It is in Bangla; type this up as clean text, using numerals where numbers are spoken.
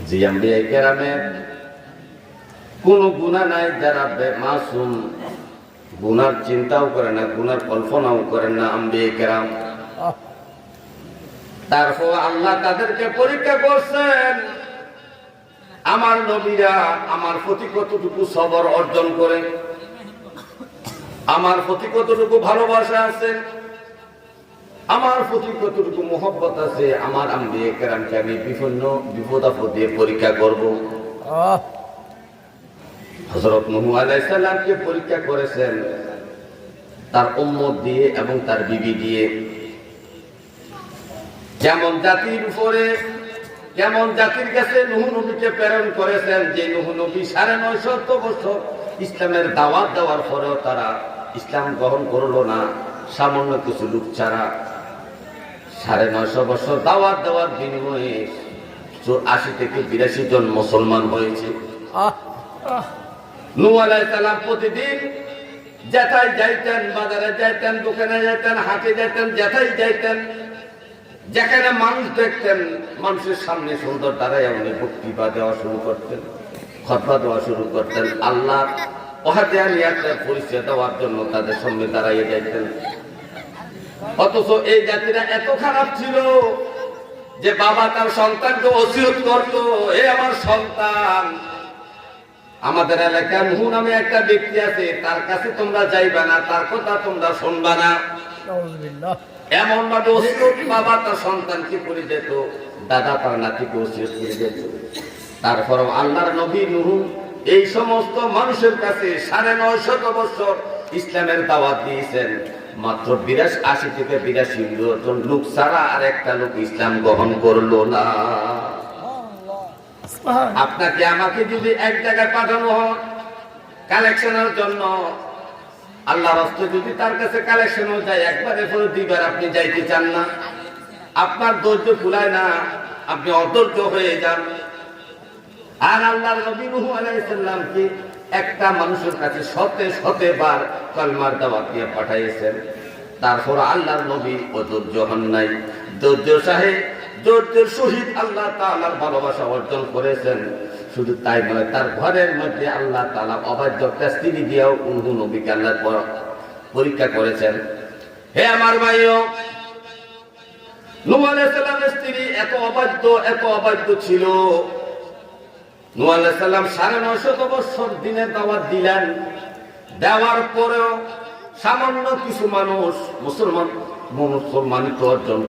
যে আম্বিয়া কেরামের কোন গুনাহ নাই, যারা মাসুম, গুনার চিন্তাও করে না, গুনার কল্পনাও করেন না আম্বিয়া কেরাম। তারপর আল্লাহ তাদেরকে পরীক্ষা করছেন, আমার নবীরা আমার প্রতি কতটুকু সবর অর্জন করে, আমার প্রতি কতটুকু ভালোবাসা আছে, আমার প্রতি কতটুকু মোহব্বত আছে। আমার আম্বিয়া কেরামকে আমি বিভিন্ন বিপদ দিয়ে পরীক্ষা করব। হযরত নূহ আলাইহিস সালামকে পরীক্ষা করেছেন তার উম্মত দিয়ে এবং তার বিবি দিয়ে। যেমন জাতির উপরে, যেমন জাতির কাছে নূহ নবীকে প্রেরণ করেছেন, যে নূহ নবী 950 বছর ইসলামের দাওয়াত দেওয়ার পরেও তারা ইসলাম গ্রহণ করলো না, সামান্য কিছু লোক ছাড়া। 950 বছর দাওয়াত দেওয়ার বিনিময়ে 80 থেকে 82 জন মুসলমান হয়েছে। নূহ আলাইহিস সালাম প্রতিদিন যেথায় যাইতেন, বাজারে যাইতেন, দোকানে যাইতেন, হাটে যাইতেন, যেথায় যাইতেন, যেখানে মানুষ দেখতেন, মানুষের সামনে সুন্দর দাঁড়ায় উনি বক্তৃতা দেওয়া শুরু করতেন, খুতবা দেওয়া শুরু করতেন, আল্লাহ ওয়াহদানিয়াতের পরিচয় দেওয়ার জন্য তাদের সামনে দাঁড়াইয়ে যাইতেন। অথচ এই জাতিরা এত খারাপ ছিল যে বাবা তার সন্তানকে ওসিয়ত করতো, এ আমার সন্তান, আমাদের এলাকায় নূহ নামে একটা ব্যক্তি আছে, তার কাছে তোমরা যাইবা না, তার কথা তোমরা শুনবা না। এমন ভাবে ওসিয়ত বাবা তার সন্তানকে করে যেত, দাদা তার নাতিকে ওসিয়ত করে যেত। তারপর আল্লাহর নবী নূহ এই সমস্ত মানুষের কাছে 950 বছর ইসলামের দাওয়াত দিয়েছেন। মাত্র 80 থেকে 82 জন লোক ছাড়া আর একটা লোক ইসলাম গ্রহণ করলো না। আপনাকে আমাকে যদি এক জায়গায় পাঠানো হয় কালেকশনের জন্য, আল্লাহর রাস্তায় যদি তার কাছে কালেকশনও যায়, একবারে পরে দুইবার আপনি যাইতে চান না, আপনার ধৈর্য কুলায় না, আপনি অধৈর্য হয়ে যান। আর আল্লাহর নবী নূহ আলাইহিস সালামকে একটা মানুষের কাছে শতে বার কালেমার দাওয়াত দিয়ে পাঠাইছেন। তারপর আল্লাহর নবী অধৈর্য হন নাই, ধৈর্যের সহিত আল্লাহ তাআলার ভালোবাসা অর্জন করেছেন। শুধু তাই নয়, তার ঘরের মধ্যে আল্লাহ তাআলা অবাধ্য স্ত্রী দিয়েও নূহ নবীকে আল্লাহ পরীক্ষা করেছেন। হে আমার ভাইও, নূহ আলাইহিস সালামের স্ত্রী এত অবাধ্য ছিল। নূহ আলাইহিস সালাম 950 বছর দিনের দাওয়াত দিলেন, দেওয়ার পরেও সামান্য কিছু মানুষ মুসলমানিত্ব অর্জন